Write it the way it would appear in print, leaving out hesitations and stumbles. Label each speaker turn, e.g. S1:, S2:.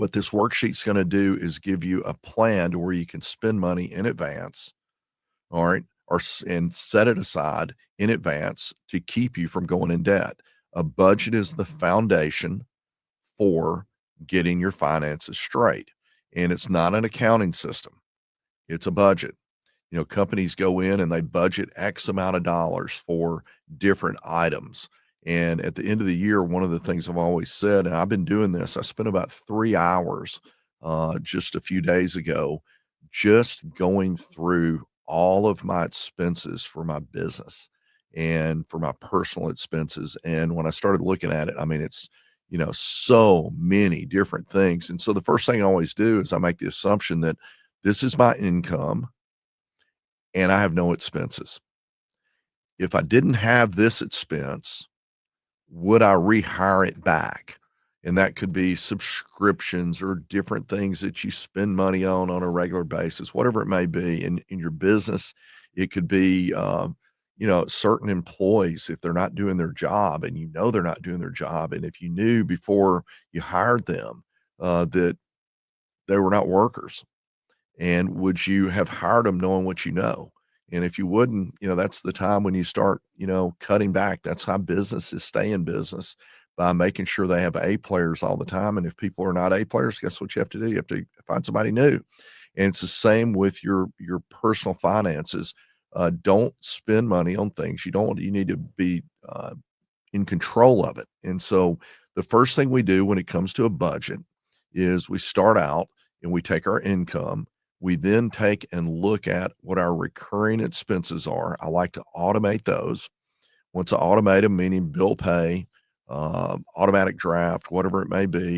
S1: What this worksheet's gonna do is give you a plan to where you can spend money in advance, all right, and set it aside in advance to keep you from going in debt. A budget is the foundation for getting your finances straight, and it's not an accounting system, it's a budget. Companies go in and they budget X amount of dollars for different items. And at the end of the year, one of the things I've always said, and I've been doing this, I spent about 3 hours just a few days ago just going through all of my expenses for my business and for my personal expenses. And when I started looking at it, I mean, it's, so many different things. And so the first thing I always do is I make the assumption that this is my income and I have no expenses. If I didn't have this expense, would I rehire it back? And that could be subscriptions or different things that you spend money on a regular basis, whatever it may be. In your business, it could be, certain employees, if they're not doing their job and they're not doing their job. And if you knew before you hired them that they were not workers, and would you have hired them knowing what you know? And if you wouldn't, that's the time when you start, cutting back. That's how businesses stay in business, by making sure they have A players all the time. And if people are not A players, guess what you have to do? You have to find somebody new. And it's the same with your personal finances. Don't spend money on things you don't. You need to be in control of it. And so the first thing we do when it comes to a budget is we start out and we take our income. We then take and look at what our recurring expenses are. I like to automate those. Once I automate them, meaning bill pay, automatic draft, whatever it may be,